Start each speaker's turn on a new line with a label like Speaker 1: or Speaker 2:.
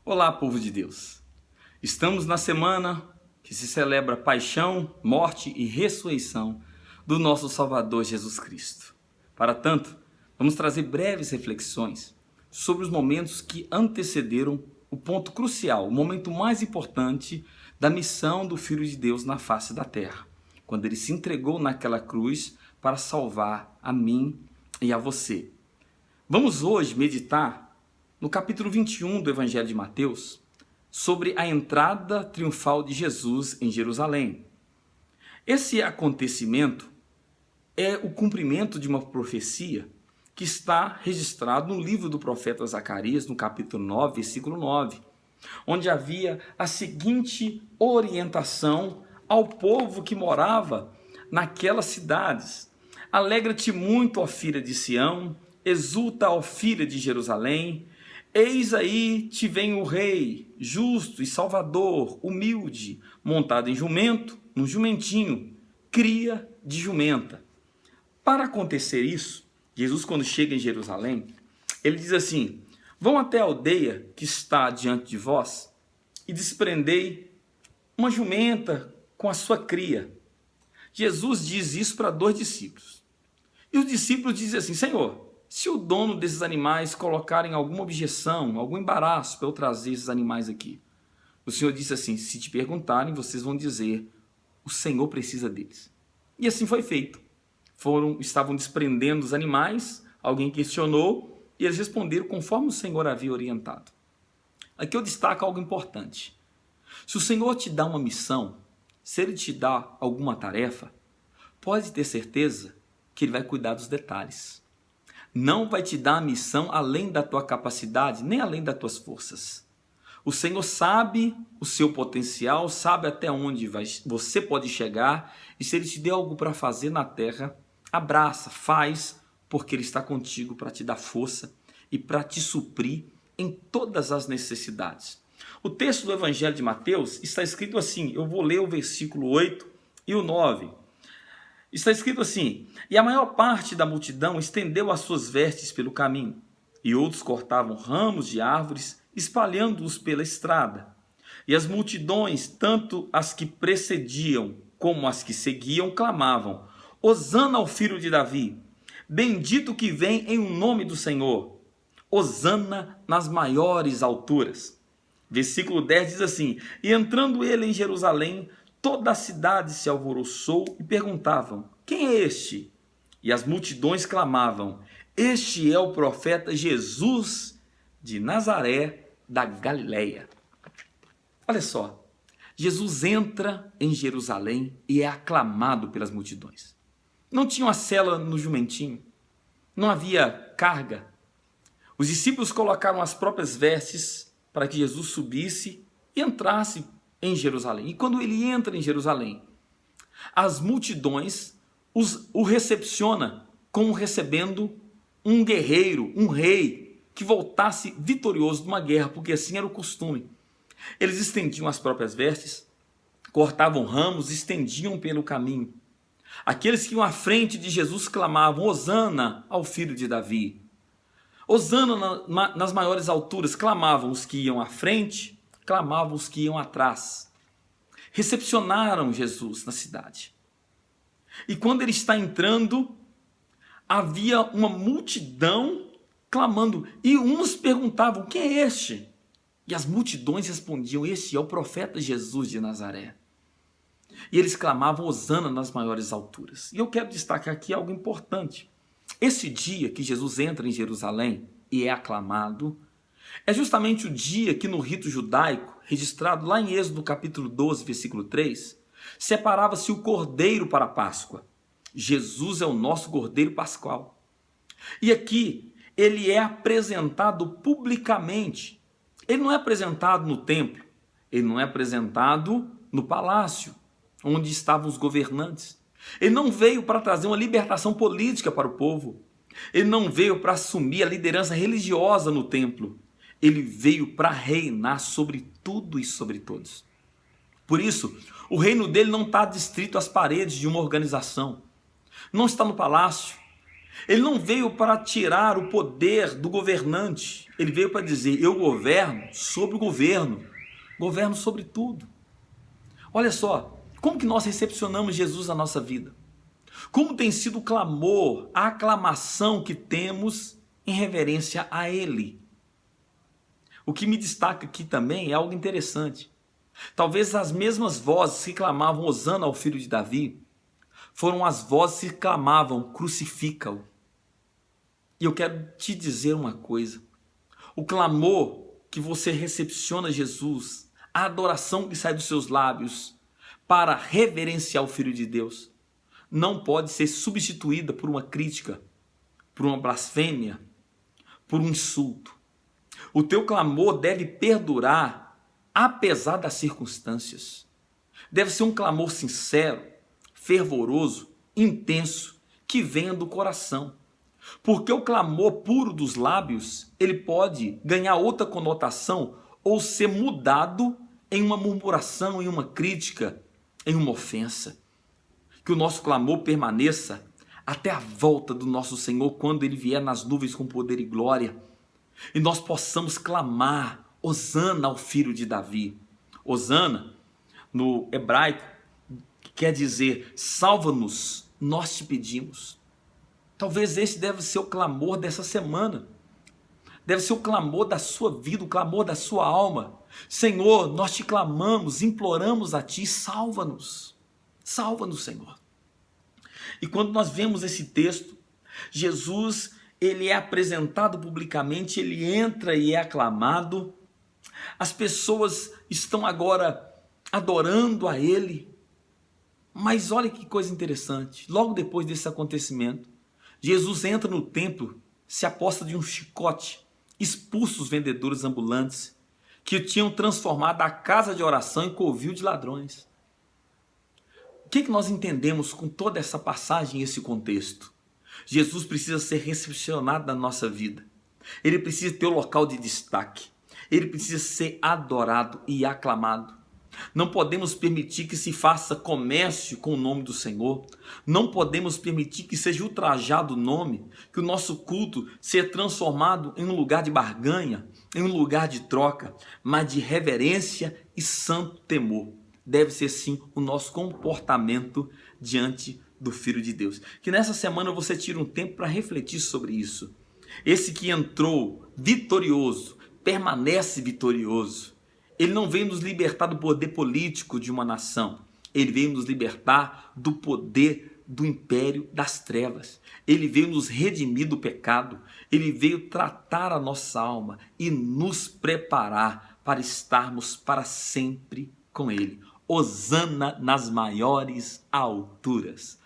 Speaker 1: Olá, povo de Deus! Estamos na semana que se celebra a paixão, morte e ressurreição do nosso Salvador Jesus Cristo. Para tanto, vamos trazer breves reflexões sobre os momentos que antecederam o ponto crucial, o momento mais importante da missão do Filho de Deus na face da terra, quando ele se entregou naquela cruz para salvar a mim e a você. Vamos hoje meditar no capítulo 21 do Evangelho de Mateus, sobre a entrada triunfal de Jesus em Jerusalém. Esse acontecimento é o cumprimento de uma profecia que está registrado no livro do profeta Zacarias, no capítulo 9, versículo 9, onde havia a seguinte orientação ao povo que morava naquelas cidades: alegra-te muito, ó filha de Sião, exulta, ó filha de Jerusalém. Eis aí te vem o rei, justo e salvador, humilde, montado em jumento, num jumentinho, cria de jumenta. Para acontecer isso, Jesus, quando chega em Jerusalém, ele diz assim: vão até a aldeia que está diante de vós e desprendei uma jumenta com a sua cria. Jesus diz isso para 2 discípulos. E os discípulos dizem assim: Senhor, se o dono desses animais colocarem alguma objeção, algum embaraço para eu trazer esses animais aqui, o Senhor disse assim: se te perguntarem, vocês vão dizer, o Senhor precisa deles. E assim foi feito. Estavam desprendendo os animais, alguém questionou, e eles responderam conforme o Senhor havia orientado. Aqui eu destaco algo importante. Se o Senhor te dá uma missão, se Ele te dá alguma tarefa, pode ter certeza que Ele vai cuidar dos detalhes. Não vai te dar a missão além da tua capacidade, nem além das tuas forças. O Senhor sabe o seu potencial, sabe até onde você pode chegar, e se Ele te der algo para fazer na terra, abraça, faz, porque Ele está contigo para te dar força e para te suprir em todas as necessidades. O texto do Evangelho de Mateus está escrito assim, eu vou ler o versículo 8 e o 9. Está escrito assim: e a maior parte da multidão estendeu as suas vestes pelo caminho, e outros cortavam ramos de árvores, espalhando-os pela estrada. E as multidões, tanto as que precediam como as que seguiam, clamavam: Hosana ao filho de Davi, bendito que vem em o nome do Senhor, Hosana nas maiores alturas. Versículo 10 diz assim: e entrando ele em Jerusalém, toda a cidade se alvoroçou e perguntavam: quem é este? E as multidões clamavam: este é o profeta Jesus de Nazaré da Galileia. Olha só, Jesus entra em Jerusalém e é aclamado pelas multidões. Não tinha uma sela no jumentinho, não havia carga. Os discípulos colocaram as próprias vestes para que Jesus subisse e entrasse em Jerusalém. E quando ele entra em Jerusalém, as multidões o recepciona como recebendo um guerreiro, um rei que voltasse vitorioso de uma guerra, porque assim era o costume. Eles estendiam as próprias vestes, cortavam ramos, estendiam pelo caminho. Aqueles que iam à frente de Jesus clamavam: Hosana ao filho de Davi. Hosana nas maiores alturas, clamavam os que iam à frente, clamavam os que iam atrás. Recepcionaram Jesus na cidade. E quando ele está entrando, havia uma multidão clamando. E uns perguntavam: quem é este? E as multidões respondiam: este é o profeta Jesus de Nazaré. E eles clamavam: Hosana nas maiores alturas. E eu quero destacar aqui algo importante. Esse dia que Jesus entra em Jerusalém e é aclamado, é justamente o dia que no rito judaico, registrado lá em Êxodo capítulo 12, versículo 3, separava-se o cordeiro para a Páscoa. Jesus é o nosso cordeiro pascual. E aqui ele é apresentado publicamente. Ele não é apresentado no templo, ele não é apresentado no palácio, onde estavam os governantes. Ele não veio para trazer uma libertação política para o povo. Ele não veio para assumir a liderança religiosa no templo. Ele veio para reinar sobre tudo e sobre todos. Por isso, o reino dele não está adstrito às paredes de uma organização. Não está no palácio. Ele não veio para tirar o poder do governante. Ele veio para dizer: eu governo sobre o governo, governo sobre tudo. Olha só, como que nós recepcionamos Jesus na nossa vida? Como tem sido o clamor, a aclamação que temos em reverência a Ele? O que me destaca aqui também é algo interessante. Talvez as mesmas vozes que clamavam Hosana ao filho de Davi foram as vozes que clamavam crucifica-o. E eu quero te dizer uma coisa: o clamor que você recepciona Jesus, a adoração que sai dos seus lábios para reverenciar o Filho de Deus, não pode ser substituída por uma crítica, por uma blasfêmia, por um insulto. O teu clamor deve perdurar apesar das circunstâncias. Deve ser um clamor sincero, fervoroso, intenso, que venha do coração. Porque o clamor puro dos lábios, ele pode ganhar outra conotação ou ser mudado em uma murmuração, em uma crítica, em uma ofensa. Que o nosso clamor permaneça até a volta do nosso Senhor, quando Ele vier nas nuvens com poder e glória, e nós possamos clamar Hosana ao filho de Davi. Hosana, no hebraico, quer dizer: salva-nos, nós te pedimos. Talvez esse deve ser o clamor dessa semana. Deve ser o clamor da sua vida, o clamor da sua alma. Senhor, nós te clamamos, imploramos a ti, salva-nos. Salva-nos, Senhor. E quando nós vemos esse texto, Jesus, ele é apresentado publicamente, ele entra e é aclamado. As pessoas estão agora adorando a ele. Mas olha que coisa interessante. Logo depois desse acontecimento, Jesus entra no templo, se aposta de um chicote, expulsa os vendedores ambulantes que tinham transformado a casa de oração em covil de ladrões. O que nós entendemos com toda essa passagem e esse contexto? Jesus precisa ser recepcionado na nossa vida. Ele precisa ter um local de destaque. Ele precisa ser adorado e aclamado. Não podemos permitir que se faça comércio com o nome do Senhor. Não podemos permitir que seja ultrajado o nome, que o nosso culto seja transformado em um lugar de barganha, em um lugar de troca, mas de reverência e santo temor. Deve ser sim o nosso comportamento diante do Filho de Deus. Que nessa semana você tire um tempo para refletir sobre isso. Esse que entrou vitorioso, permanece vitorioso. Ele não veio nos libertar do poder político de uma nação. Ele veio nos libertar do poder do império das trevas. Ele veio nos redimir do pecado. Ele veio tratar a nossa alma e nos preparar para estarmos para sempre com Ele. Hosana nas maiores alturas.